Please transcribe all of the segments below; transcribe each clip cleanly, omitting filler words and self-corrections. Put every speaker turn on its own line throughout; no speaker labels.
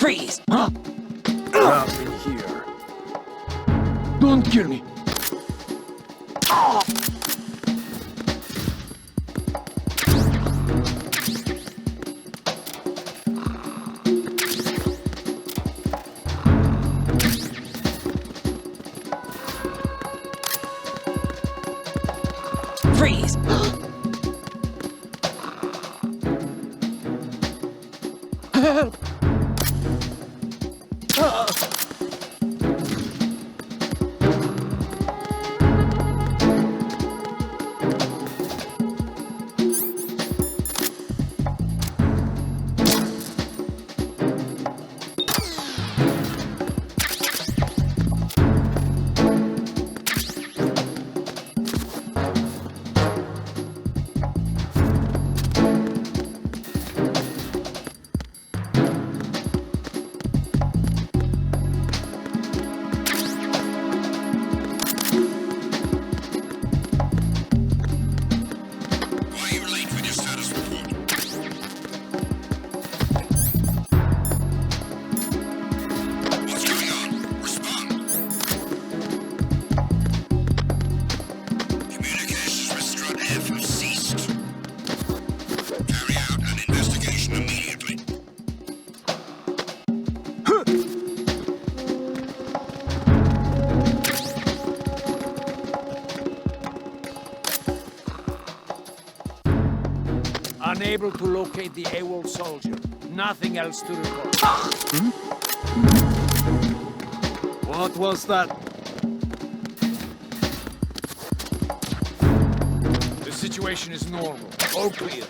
Freeze! Huh?
Nothing here.
Don't kill me.
Freeze!
Help!
Why are you late with your status report? What's going on? Respond. Communications with Strut F have ceased. Carry out an investigation immediately.
Unable to locate the AWOL soldier. Nothing else to report. What was that? The situation is normal. All clear.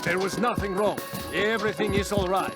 There was nothing wrong. Everything is all right.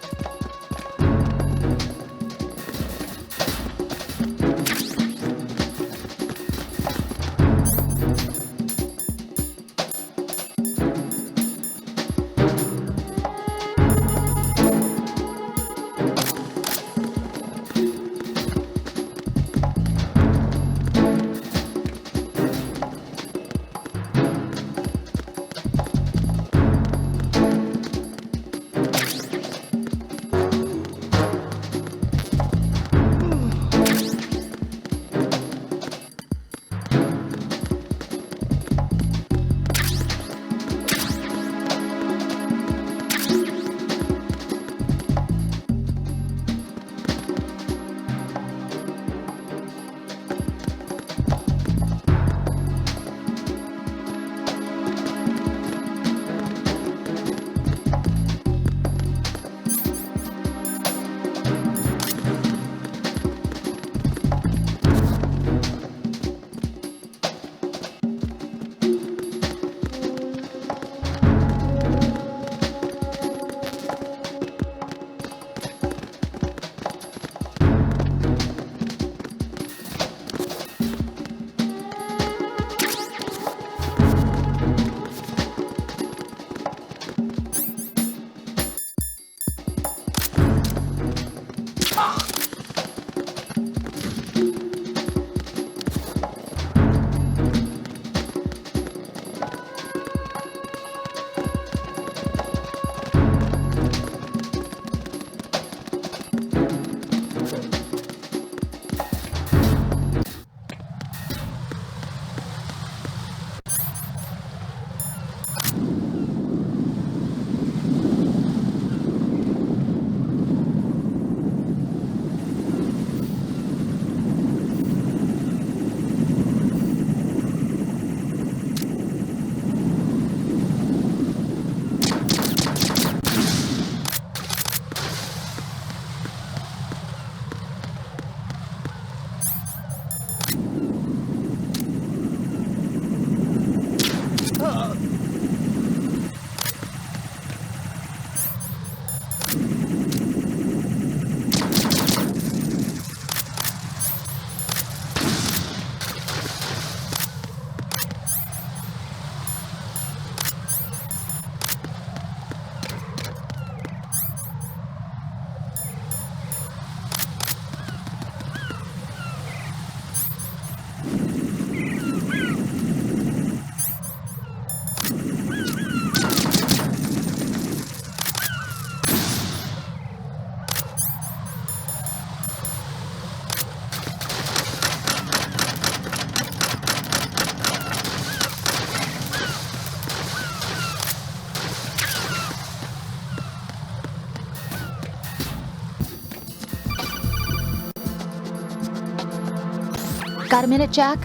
Got a minute, Jack?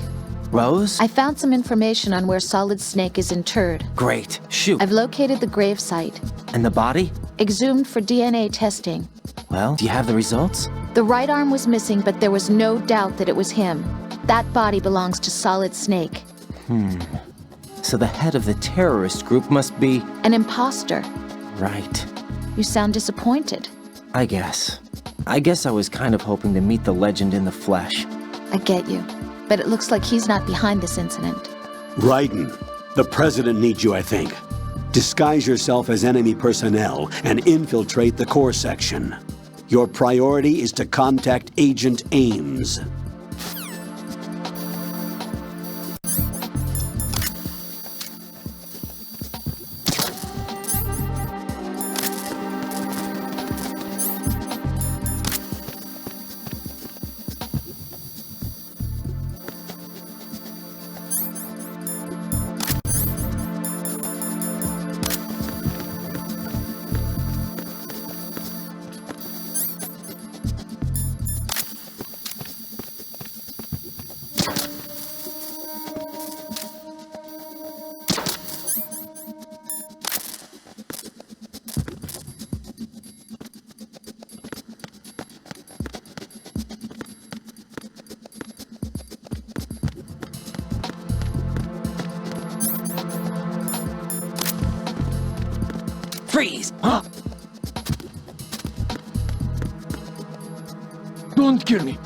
Rose?
I found some information on where Solid Snake is interred.
Great. Shoot.
I've located the grave site.
And the body?
Exhumed for DNA testing.
Well, do you have the results?
The right arm was missing, but there was no doubt that it was him. That body belongs to Solid Snake.
So the head of the terrorist group must be...
An imposter.
Right.
You sound disappointed.
I guess I was kind of hoping to meet the legend in the flesh.
I get you. But it looks like he's not behind this incident.
Raiden, the president needs you, I think. Disguise yourself as enemy personnel and infiltrate the core section. Your priority is to contact Agent Ames.
Freeze!
Huh? Don't kill me.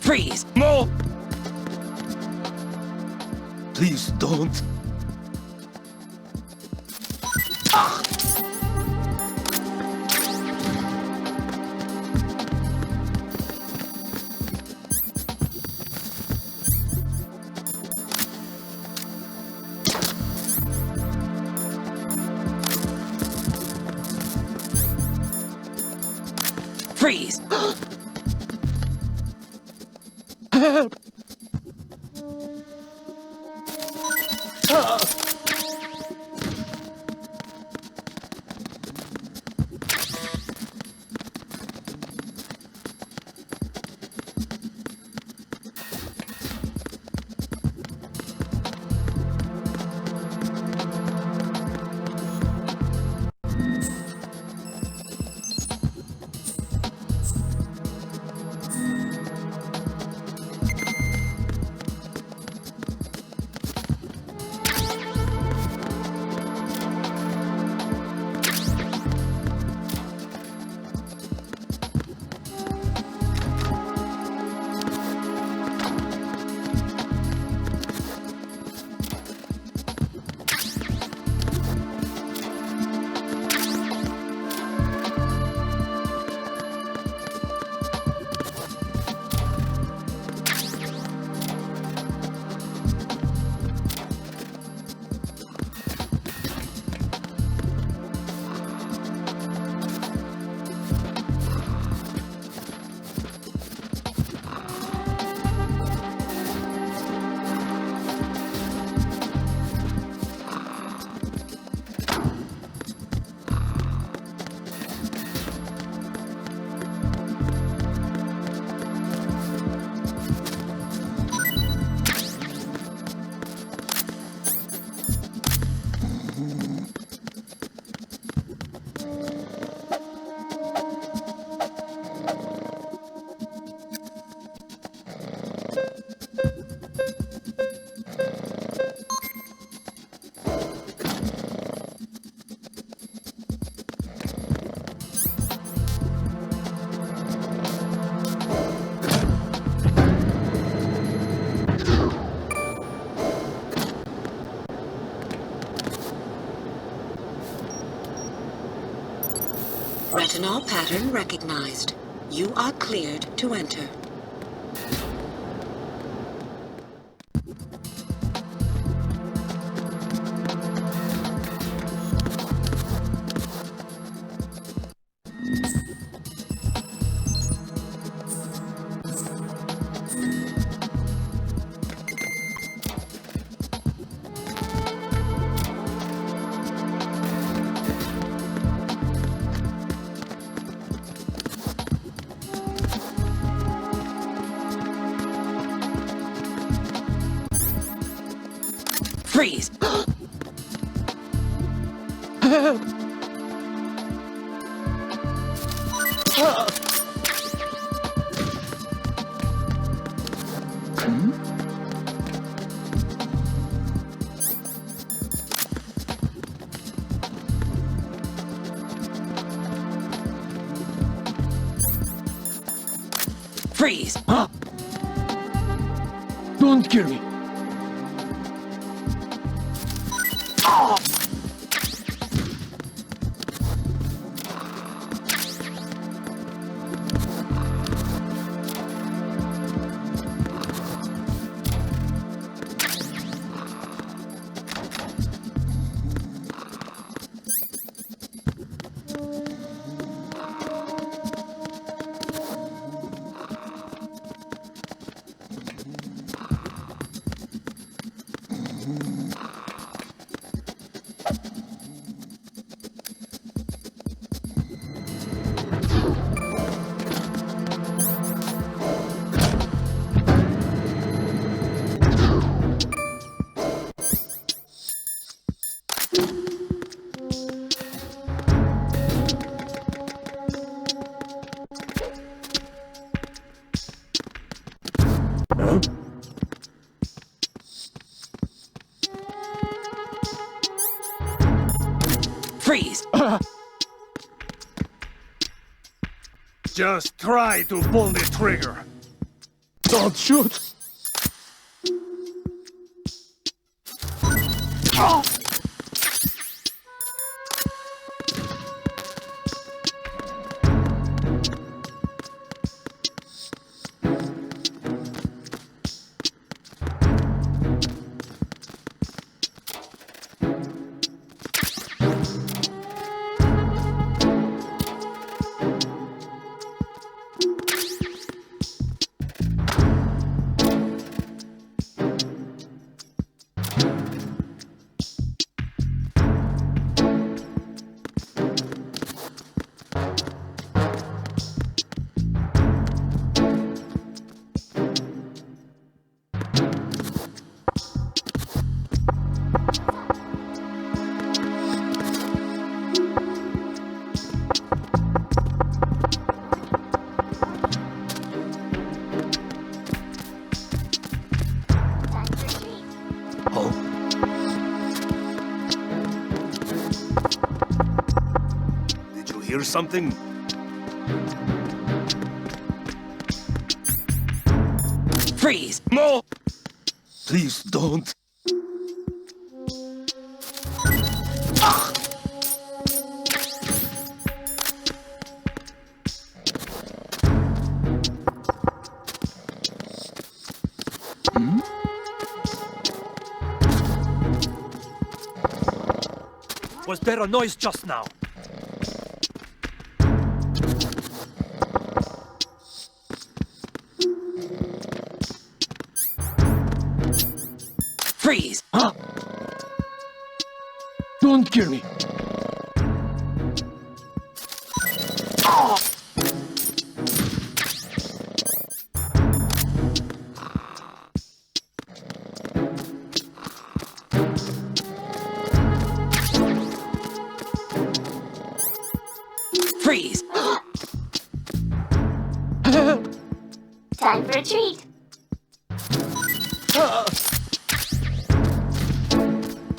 Freeze! Move!
Please don't.
Freeze!
Help!
Retinol pattern recognized. You are cleared to enter.
Freeze!
Help!
Freeze!
Don't kill me.
Freeze!
Just try to pull the trigger.
Don't shoot.
Did you hear something?
Freeze!
No!
Please don't.
Was there a noise just now?
Freeze!
Don't kill me.
Freeze!
Help!
Time for a treat.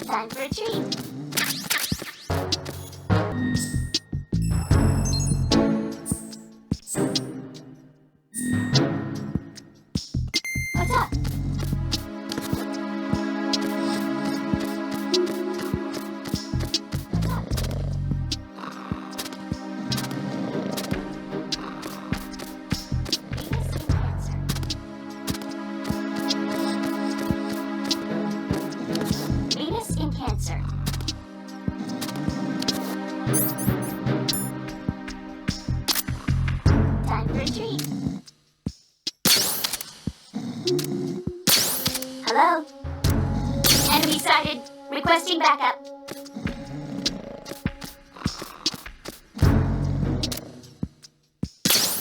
Time for a treat. What's up? answer. Time for a treat. Hello? Enemy sighted. Requesting backup.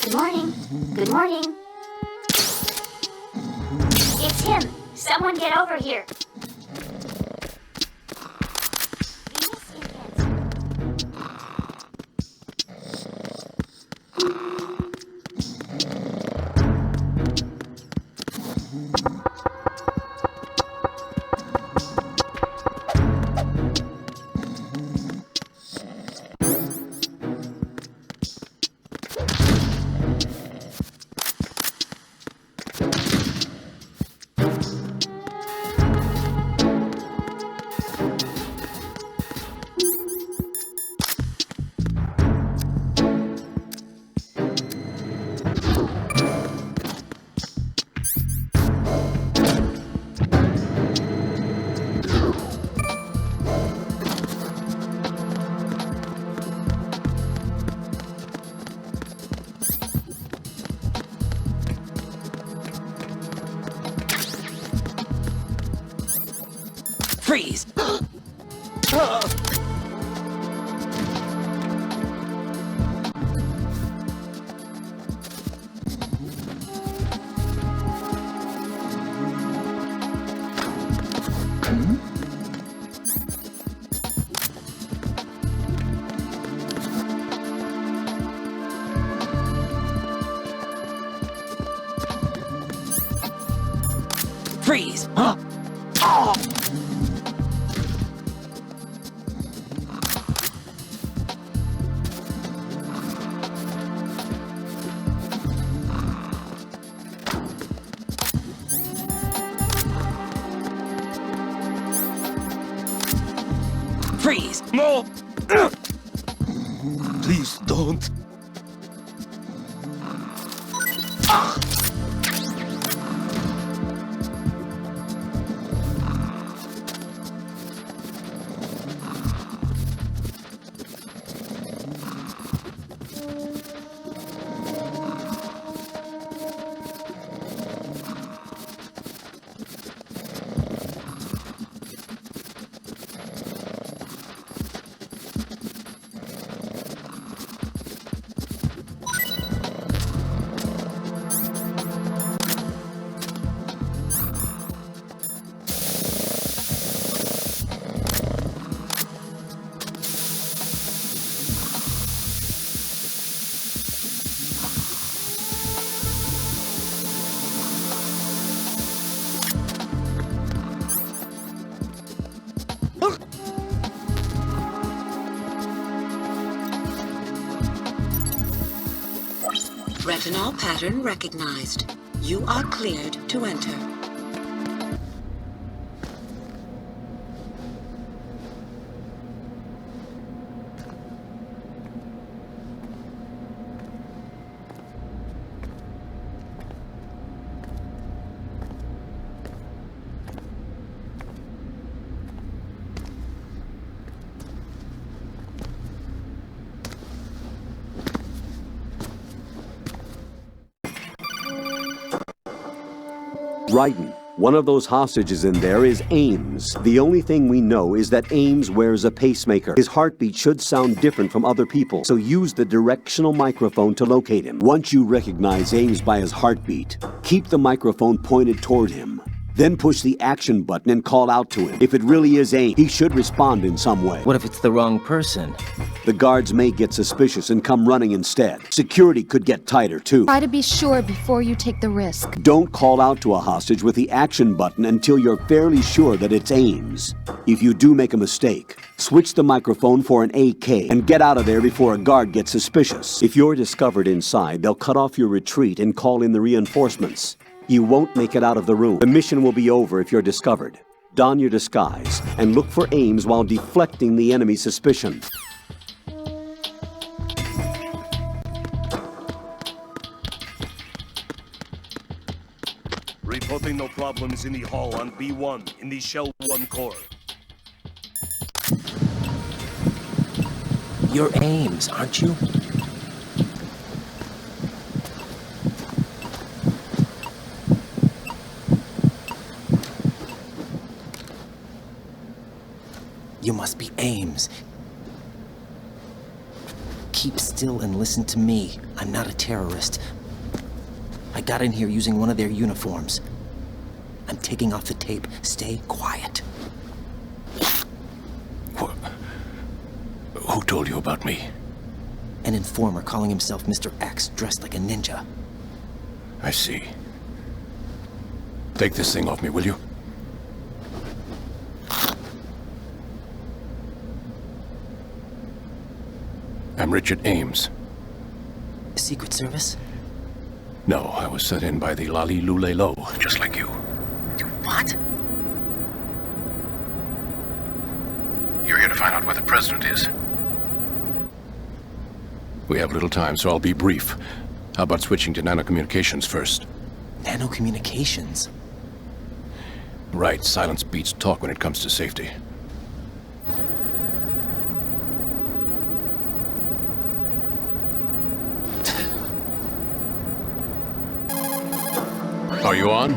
Good morning. Good morning. It's him. Someone get over here.
Freeze! Freeze! Huh? Oh! Freeze!
No! Please don't.
Retinol pattern recognized. You are cleared to enter.
Raiden, one of those hostages in there is Ames. The only thing we know is that Ames wears a pacemaker. His heartbeat should sound different from other people, so use the directional microphone to locate him. Once you recognize Ames by his heartbeat, keep the microphone pointed toward him. Then push the action button and call out to him. If it really is Ames, he should respond in some way.
What if it's the wrong person?
The guards may get suspicious and come running instead. Security could get tighter, too.
Try to be sure before you take the risk.
Don't call out to a hostage with the action button until you're fairly sure that it's Ames. If you do make a mistake, switch the microphone for an AK and get out of there before a guard gets suspicious. If you're discovered inside, they'll cut off your retreat and call in the reinforcements. You won't make it out of the room. The mission will be over if you're discovered. Don your disguise and look for Ames while deflecting the enemy's suspicion.
Reporting no problems in the hall on B1 in the Shell 1 core.
You're Ames, aren't you? You must be Ames. Keep still and listen to me. I'm not a terrorist. I got in here using one of their uniforms. I'm taking off the tape. Stay quiet.
Who told you about me?
An informer calling himself Mr. X, dressed like a ninja.
I see. Take this thing off me, will you? I'm Richard Ames.
Secret Service?
No, I was sent in by the Lali Lule Lo, just like you.
What?
You're here to find out where the president is. We have little time, so I'll be brief. How about switching to nanocommunications first?
Nanocommunications?
Right, silence beats talk when it comes to safety. Are you on?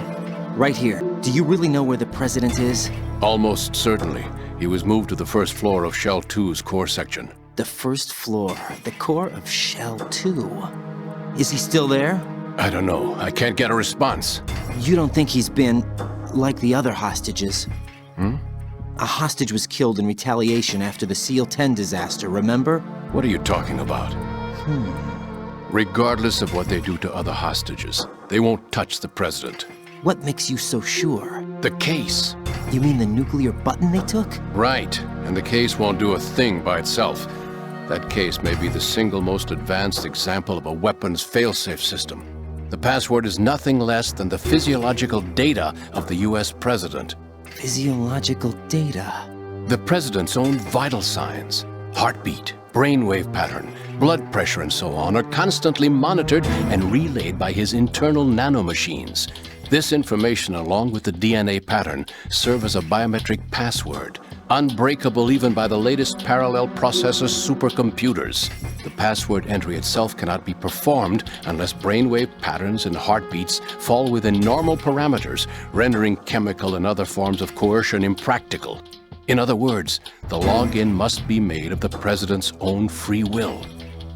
Right here. Do you really know where the president is?
Almost certainly. He was moved to the first floor of Shell 2's core section.
The first floor, the core of Shell 2. Is he still there?
I don't know. I can't get a response.
You don't think he's been like the other hostages?
Hmm?
A hostage was killed in retaliation after the SEAL 10 disaster, remember?
What are you talking about? Regardless of what they do to other hostages, they won't touch the president.
What makes you so sure?
The case.
You mean the nuclear button they took?
Right. And the case won't do a thing by itself. That case may be the single most advanced example of a weapons failsafe system. The password is nothing less than the physiological data of the US president.
Physiological data?
The president's own vital signs, heartbeat, brainwave pattern, blood pressure and so on are constantly monitored and relayed by his internal nanomachines. This information, along with the DNA pattern, serve as a biometric password, unbreakable even by the latest parallel processor supercomputers. The password entry itself cannot be performed unless brainwave patterns and heartbeats fall within normal parameters, rendering chemical and other forms of coercion impractical. In other words, the login must be made of the president's own free will.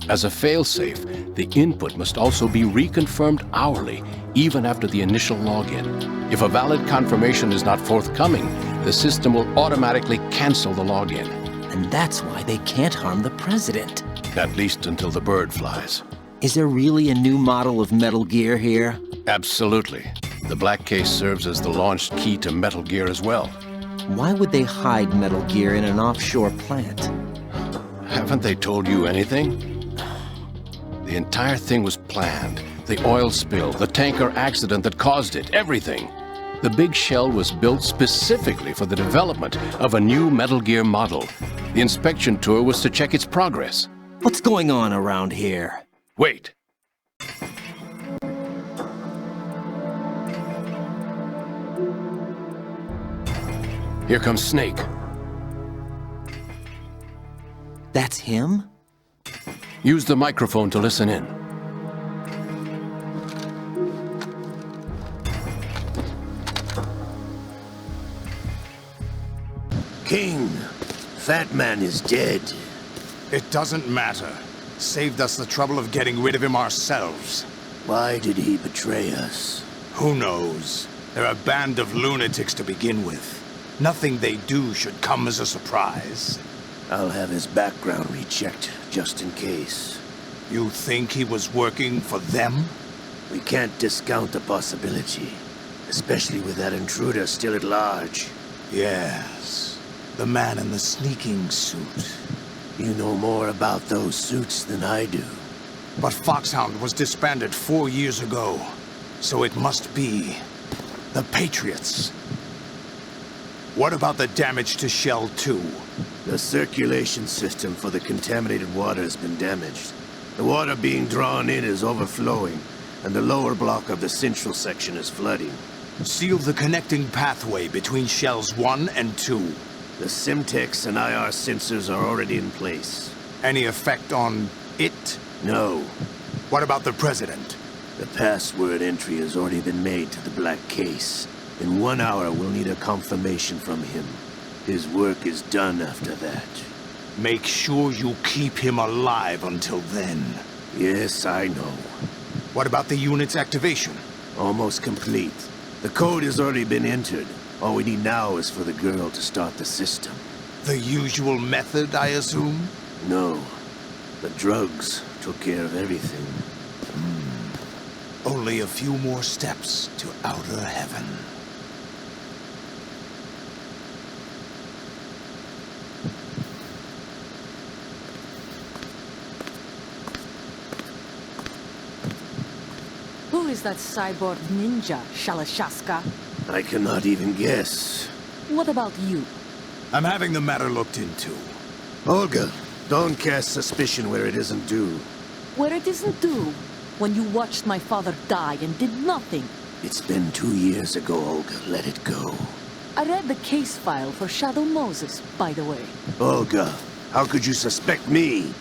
As a failsafe, the input must also be reconfirmed hourly, even after the initial login. If a valid confirmation is not forthcoming, the system will automatically cancel the login.
And that's why they can't harm the president.
At least until the bird flies.
Is there really a new model of Metal Gear here?
Absolutely. The black case serves as the launch key to Metal Gear as well.
Why would they hide Metal Gear in an offshore plant?
Haven't they told you anything? The entire thing was planned. The oil spill, the tanker accident that caused it, everything. The big shell was built specifically for the development of a new Metal Gear model. The inspection tour was to check its progress.
What's going on around here?
Wait. Here comes Snake.
That's him?
Use the microphone to listen in.
King, Fat Man is dead.
It doesn't matter. Saved us the trouble of getting rid of him ourselves.
Why did he betray us?
Who knows? They're a band of lunatics to begin with. Nothing they do should come as a surprise.
I'll have his background rechecked, just in case.
You think he was working for them?
We can't discount the possibility, especially with that intruder still at large.
Yes, the man in the sneaking suit.
You know more about those suits than I do.
But Foxhound was disbanded 4 years ago, so it must be the Patriots. What about the damage to Shell 2?
The circulation system for the contaminated water has been damaged. The water being drawn in is overflowing, and the lower block of the central section is flooding.
Seal the connecting pathway between Shells 1 and 2.
The Simtex and IR sensors are already in place.
Any effect on it?
No.
What about the president?
The password entry has already been made to the black case. In 1 hour, we'll need a confirmation from him. His work is done after that.
Make sure you keep him alive until then.
Yes, I know.
What about the unit's activation?
Almost complete. The code has already been entered. All we need now is for the girl to start the system.
The usual method, I assume?
No. The drugs took care of everything.
Only a few more steps to outer heaven.
Who is that cyborg ninja, Shalashaska?
I cannot even guess.
What about you?
I'm having the matter looked into.
Olga, don't cast suspicion where it isn't due.
Where it isn't due? When you watched my father die and did nothing.
It's been 2 years ago, Olga. Let it go.
I read the case file for Shadow Moses, by the way.
Olga, how could you suspect me?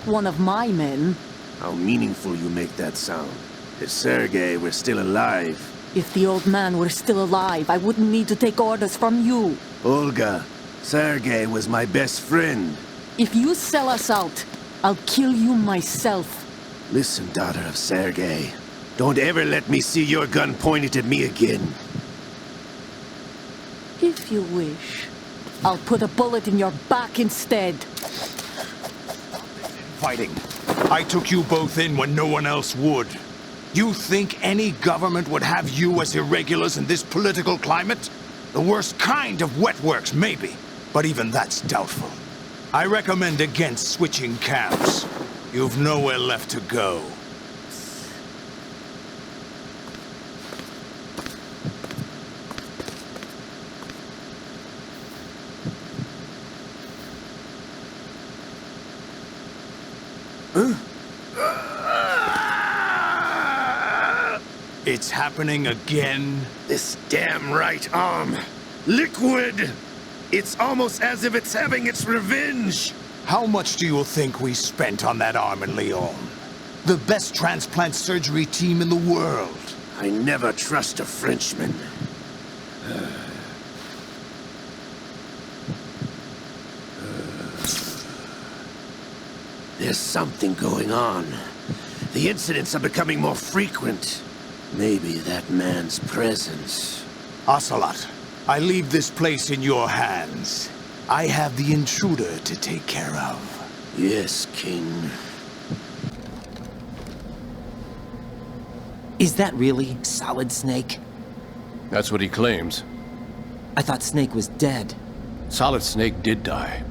One of my men.
How meaningful you make that sound. If Sergei were still alive...
If the old man were still alive, I wouldn't need to take orders from you.
Olga, Sergei was my best friend.
If you sell us out, I'll kill you myself.
Listen, daughter of Sergei. Don't ever let me see your gun pointed at me again.
If you wish, I'll put a bullet in your back instead.
Fighting. I took you both in when no one else would. You think any government would have you as irregulars in this political climate? The worst kind of wet works, maybe. But even that's doubtful. I recommend against switching camps. You've nowhere left to go. It's happening again?
This damn right arm. Liquid! It's almost as if it's having its revenge!
How much do you think we spent on that arm in Lyon? The best transplant surgery team in the world.
I never trust a Frenchman. There's something going on. The incidents are becoming more frequent. Maybe that man's presence.
Ocelot, I leave this place in your hands. I have the intruder to take care of.
Yes, King.
Is that really Solid Snake?
That's what he claims.
I thought Snake was dead.
Solid Snake did die.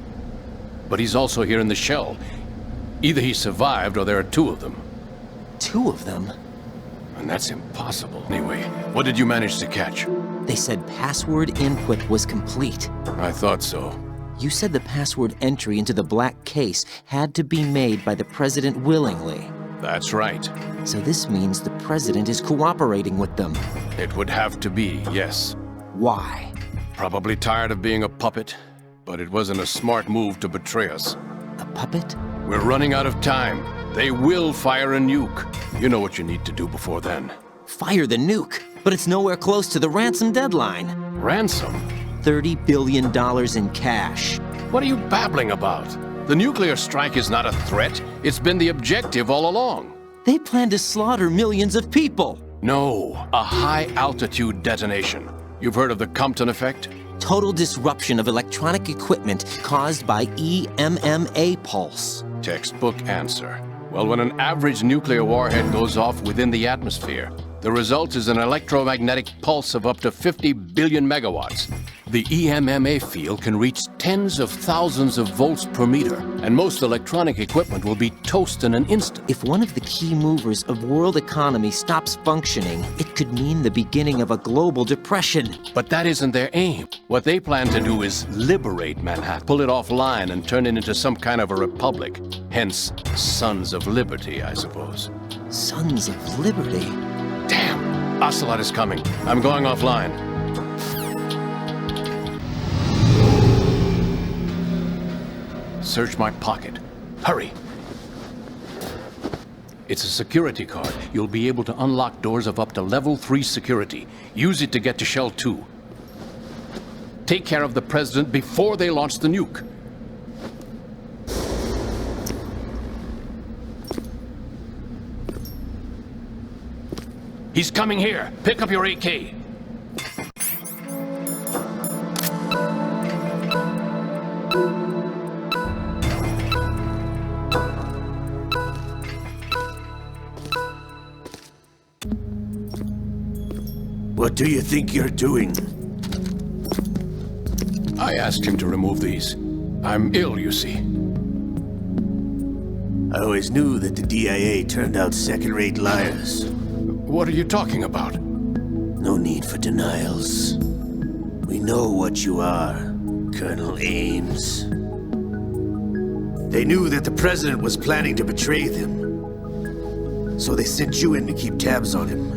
But he's also here in the shell. Either he survived or there are two of them.
Two of them?
And that's impossible. Anyway, what did you manage to catch?
They said password input was complete.
I thought so.
You said the password entry into the black case had to be made by the president willingly.
That's right.
So this means the president is cooperating with them.
It would have to be, yes.
Why?
Probably tired of being a puppet, but it wasn't a smart move to betray us.
A puppet?
We're running out of time. They will fire a nuke. You know what you need to do before then.
Fire the nuke, but it's nowhere close to the ransom deadline.
Ransom?
$30 billion in cash.
What are you babbling about? The nuclear strike is not a threat. It's been the objective all along.
They plan to slaughter millions of people.
No, a high-altitude detonation. You've heard of the Compton effect?
Total disruption of electronic equipment caused by EMMA pulse.
Textbook answer. Well, when an average nuclear warhead goes off within the atmosphere, the result is an electromagnetic pulse of up to 50 billion megawatts. The EMMA field can reach tens of thousands of volts per meter, and most electronic equipment will be toast in an instant.
If one of the key movers of world economy stops functioning, it could mean the beginning of a global depression.
But that isn't their aim. What they plan to do is liberate Manhattan, pull it offline and turn it into some kind of a republic. Hence, Sons of Liberty, I suppose.
Sons of Liberty?
Damn! Ocelot is coming. I'm going offline. search my pocket. Hurry! It's a security card. You'll be able to unlock doors of up to level 3 security. Use it to get to Shell 2. Take care of the President before they launch the nuke. He's coming here. Pick up your AK.
What do you think you're doing?
I asked him to remove these. I'm ill, you see.
I always knew that the DIA turned out second-rate liars.
What are you talking about?
No need for denials. We know what you are, Colonel Ames. They knew that the President was planning to betray them. So they sent you in to keep tabs on him.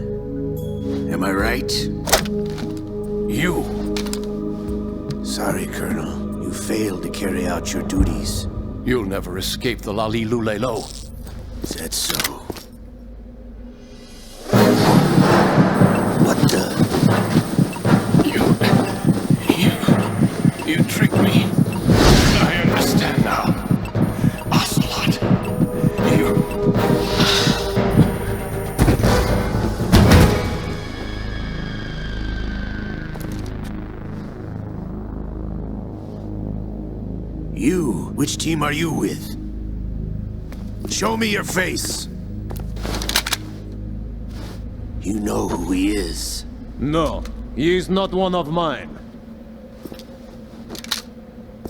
Am I right?
You!
Sorry, Colonel. You failed to carry out your duties.
You'll never escape the Lali Lulelo.
Is that so? What the?
You tricked me. I understand now. Ocelot.
You? Which team are you with? Show me your face. You know who he is.
No, he is not one of mine.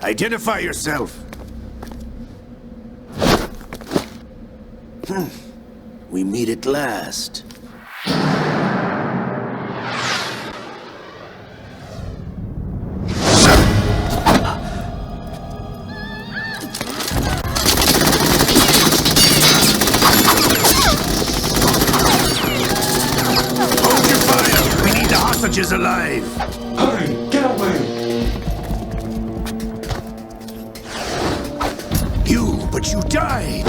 Identify yourself. We meet at last. Is alive.
Hurry, get away!
But you died.